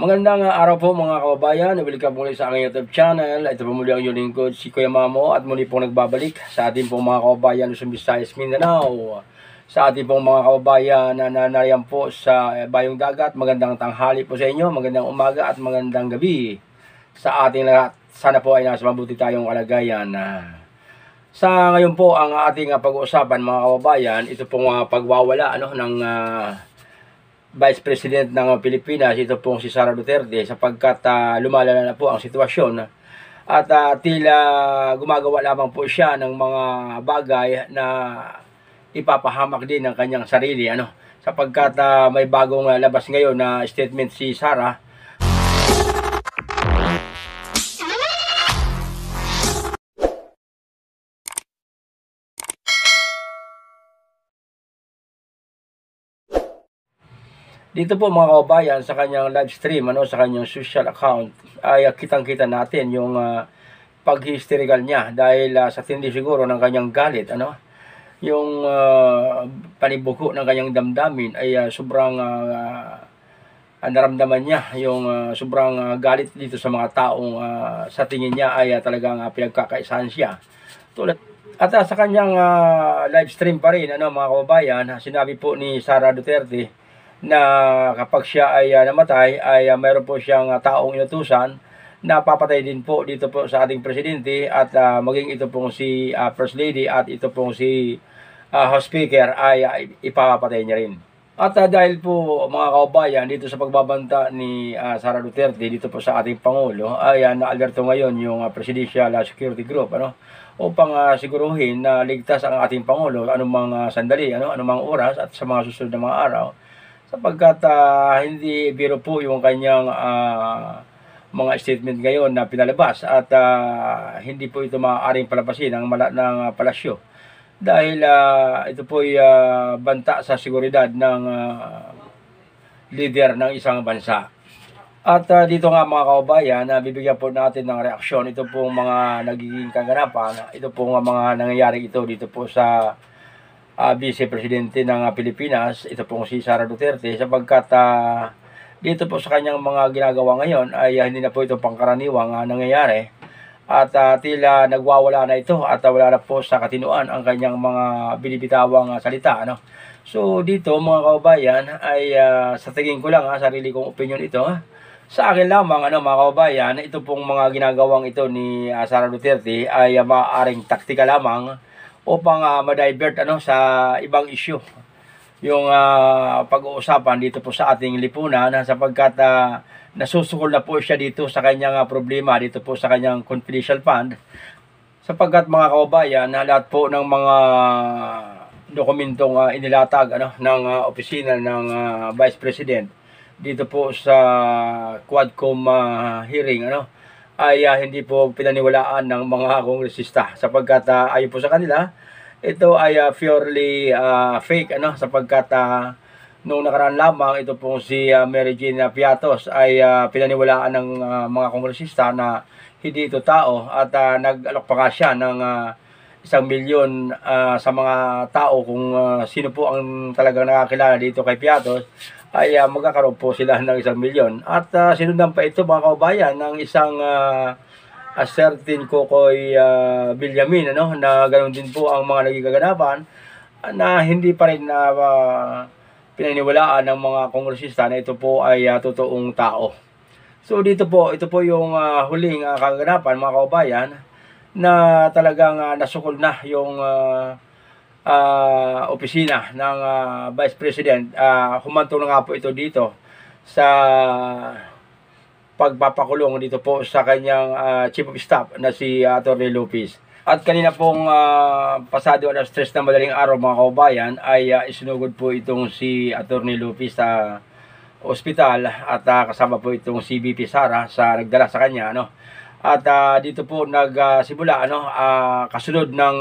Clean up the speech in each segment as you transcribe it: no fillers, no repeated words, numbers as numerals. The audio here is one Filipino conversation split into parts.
Magandang araw po mga kababayan. Welcome muli sa aking YouTube channel. Ito po muli ang inyong lingkod, si Kuya Mamo, at muli po nagbabalik sa ating pong mga kababayan Luzon, Visayas, Mindanao. Sa ating pong mga kababayan na nananayan po sa Bayong Dagat, magandang tanghali po sa inyo, magandang umaga at magandang gabi sa ating lahat. Sana po ay nasa mabuti tayong kalagayan. Sa ngayon po ang ating pag-uusapan mga kababayan, ito pong pagwawala ng Vice President ng Pilipinas, ito pong si Sara Duterte, sapagkat lumalala na po ang sitwasyon at tila gumagawa lamang po siya ng mga bagay na ipapahamak din ng kanyang sarili, sapagkat may bagong labas ngayon na statement si Sara. Dito po mga kababayan, sa kanyang live stream, sa kanyang social account, ay kitang-kita natin yung pag-hysterical niya dahil sa tindi siguro ng kanyang galit, yung panibuko ng kanyang damdamin ay sobrang naramdaman niya yung sobrang galit dito sa mga taong sa tingin niya ay talagang pinagkakaisahan siya. At sa kanyang live stream pa rin, mga kababayan, sinabi po ni Sara Duterte na kapag siya ay namatay ay mayroon po siyang taong inutusan na papatay din po dito po sa ating presidente at maging ito pong si First Lady at ito pong si House Speaker ay ipapatay niya rin. At dahil po mga kababayan, dito sa pagbabanta ni Sara Duterte dito po sa ating Pangulo ay naalerto ngayon yung Presidential Security Group upang siguruhin na ligtas ang ating Pangulo anumang sandali, anumang oras at sa mga susunod na mga araw, sapagkat hindi biro po yung kanyang mga statement ngayon na pinalabas at hindi po ito maaaring palabasin ng palasyo dahil ito po ay banta sa seguridad ng leader ng isang bansa. At dito nga mga kababayan, bibigyan po natin ng reaksyon ito pong mga nagiging kaganapan, ito pong mga nangyayari dito po sa Vice Presidente ng Pilipinas, ito pong si Sara Duterte, sapagkat dito po sa kanyang mga ginagawa ngayon ay hindi na po ito pangkaraniwang nangyayari at tila nagwawala na ito at wala na po sa katinuan ang kanyang mga binibitawang salita. So dito mga kababayan ay sa tingin ko lang, sarili kong opinion ito, sa akin lamang mga kababayan, ito pong mga ginagawang ito ni Sara Duterte ay maaaring taktika lamang upang ma-divert sa ibang issue yung pag-uusapan dito po sa ating lipunan, sapagkat nasusukol na po siya dito sa kanyang problema dito po sa kanyang confidential fund, sapagkat mga kababayan, lahat po ng mga dokumentong inilatag ng opisina ng Vice President dito po sa Quadcom hearing ay hindi po pinaniwalaan ng mga kongresista, sapagkat ayon po sa kanila ito ay purely fake, sapagkat noong nakaraan lamang ito pong si Mary Jane Piatos ay pinaniwalaan ng mga kongresista na hindi ito tao at nag-alok pa nga siya ng 1 milyon sa mga tao kung sino po ang talagang nakakilala dito kay Piatos ay magkakaroon po sila ng 1 milyon. At sinundan pa ito mga kababayan ng isang certain Kokoy Villamin, na ganoon din po ang mga naging kaganapan na hindi pa rin pinaniwalaan ng mga kongresista na ito po ay totoong tao. So dito po, ito po yung huling kaganapan mga kababayan na talagang nasukol na yung opisina ng Vice President. Humantong na nga po ito dito sa pagpapakulong dito po sa kanyang Chief of Staff na si Atty. Lopez. At kanina pong pasado alas 3 na madaling araw mga kababayan ay isinugod po itong si Atty. Lopez sa ospital at kasama po itong si VP Sara sa nagdala sa kanya, At dito po nagsimula kasunod ng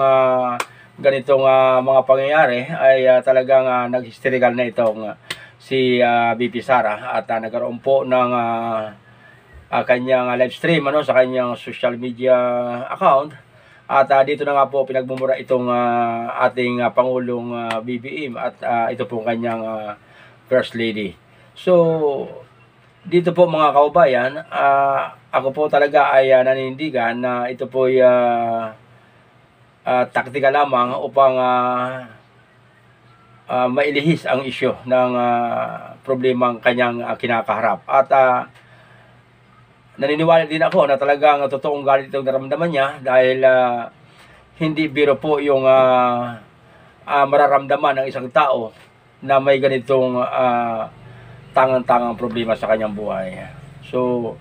ganitong mga pangyayari ay talagang nag-hysterical na itong si VP Sara at nagkaroon po ng kanyang live stream sa kanyang social media account. At dito na nga po pinagmumura itong ating Pangulong BBM at ito po kanyang First Lady. So dito po mga kaubayan, ako po talaga ay naninindigan na ito po ay taktika lamang upang mailihis ang isyu ng problemang kanyang kinakaharap. At naniniwala din ako na talagang totoong galit itong naramdaman niya dahil hindi biro po yung mararamdaman ng isang tao na may ganitong tangang-tangang problema sa kanyang buhay. So,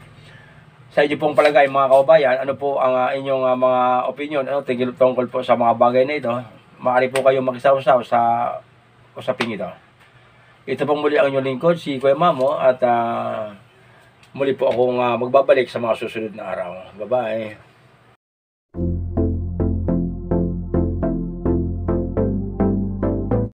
sa inyo pong palagay mga kaubayan, ano po ang inyong mga opinion tungkol po sa mga bagay na ito? Maaari po kayong makisawsaw sa usaping ito. Ito pong muli ang inyong lingkod, si Kuya Mamo, at muli po akong magbabalik sa mga susunod na araw. Bye-bye!